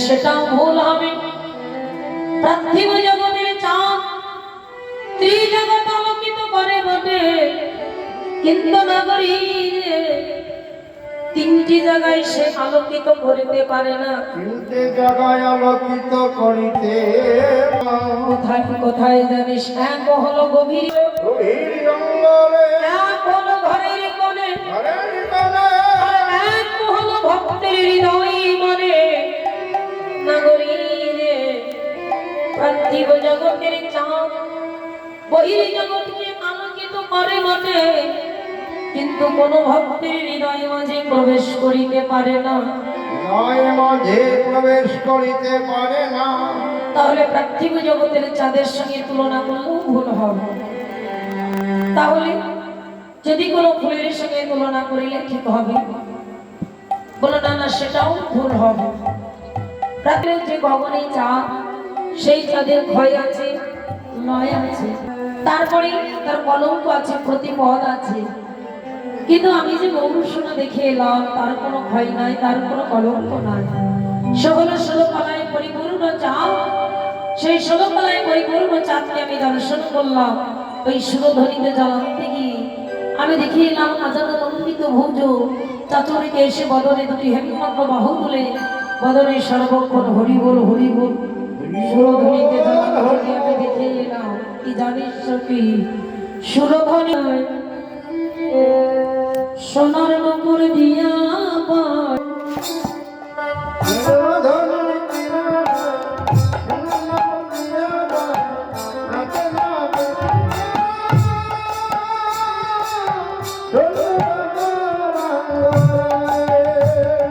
সেটাও ভুল হবে। পার্থিব জগতের চাঁদ ত্রিজগৎ আলোকিত করে বটে, কিন্তু নগরী তিনটি জায়গায় সে আলোকিত করিতে পারে না। তিনটি জায়গায় আলোকিত করিতে কোথায় কোথায় জানিস? এক হলো গভীর জঙ্গলে, এক হলো ঘরের কোণে, ঘরের কোণে, এক হলো ভক্তের হৃদয় মনে। নগরী রে পার্থিব জগতের চাঁদ বহির জগৎকে আলোকিত করে বটে, কিন্তু কোন ভক্তের হৃদয় মাঝে প্রবেশ করিতে পারে না। নয় মাঝে প্রবেশ করিতে পারে না। তাহলে পার্থিব জগতের চাঁদের সঙ্গে তুলনা করলেও ভুল হবে। তাহলে যদি কোনো ফুলের সঙ্গে তুলনা করিলে ঠিক হবে? বলো না, না, সেটাও ভুল হবে। রাতের যে গগনে চাঁদ, সেই চাঁদের ক্ষয় আছে, লয় আছে, তারপরে তার কলঙ্ক আছে, প্রতিপদ আছে। কিন্তু আমি যে গৌরসোনা দেখে এলাম, তার কোনো ভয় নাই, তার কোনো কলঙ্ক নাই। সকল 16 কলায় পরিপূর্ণ চাঁদ, সেই 16 কলায় পরিপূর্ণ চাঁদকে আমি দর্শন করলাম। ওই সুরধ্বনিতে জ্বলতে গিয়ে আমি দেখে এলাম আজাদ লম্বিত ভুজ চাতুরীকে এসে বদনে দুটি হেমন্ত বাহু তুলে বদনে সর্বক্ষণ হরিবোল হরিবোল সুরধ্বনিতে জ্বলতে আমি দেখে এলাম। কি জানিস সখী? সুরধ্বনি সোনার নকুর দিয়া পায়,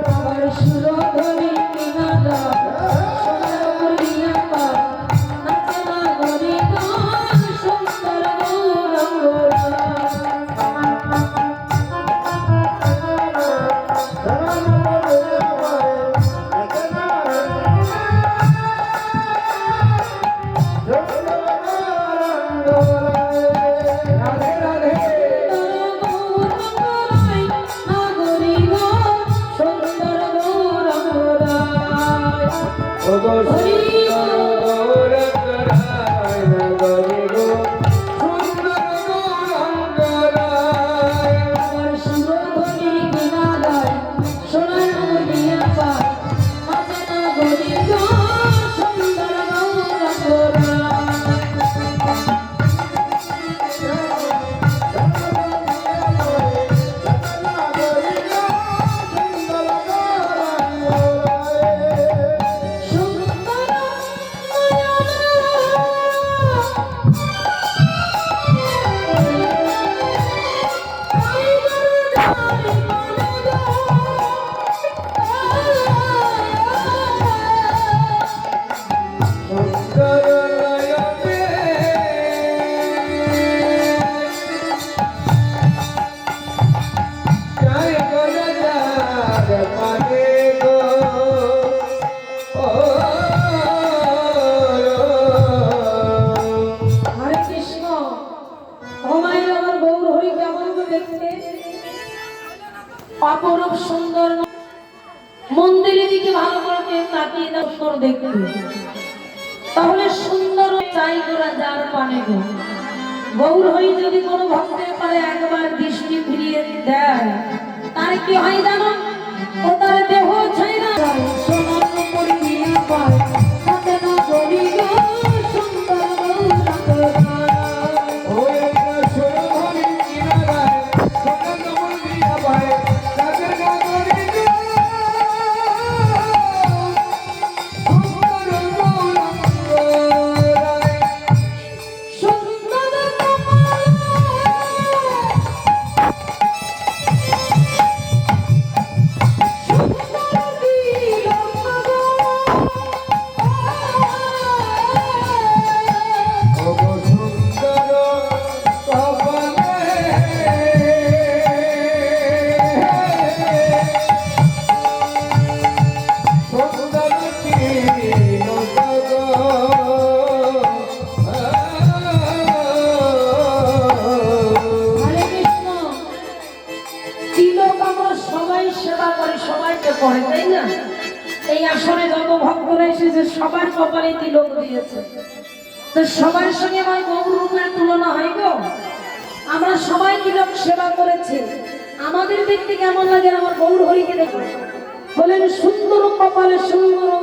আমার সুরধ্বনি কিনারা সোনার নকুর দিয়া পায়, নাচে না গরি গান সুন্দর গৌরঙ্গরা। অপরূপ সুন্দর মন্দিরের দিকে ভালো করে তাকিয়ে দাও, সুন্দর দেখতে। তাহলে সুন্দর চাই করা যার পানে গো গৌর হই যদি কোনো ভক্তের পারে একবার দৃষ্টি ফিরিয়ে দেয়, তার কি হয় জানো? ও তার দেহ ছাইরা যায়, সোনার উপর দিয়ে পায়, হাতে না গরি গো সুন্দর গৌরাঙ্গরা। এই আসরে যত ভক্তরা এসেছে সবার কপালে তিলক দিয়েছে, তো সবার সঙ্গে আমার গৌর রূপের তুলনা হয় গো? আমরা সবাই তিলক সেবা করেছি, আমাদের দেখতে কেমন লাগে? আমার গৌর হরিকে দেখো, বলেন সুন্দর কপালে সুন্দর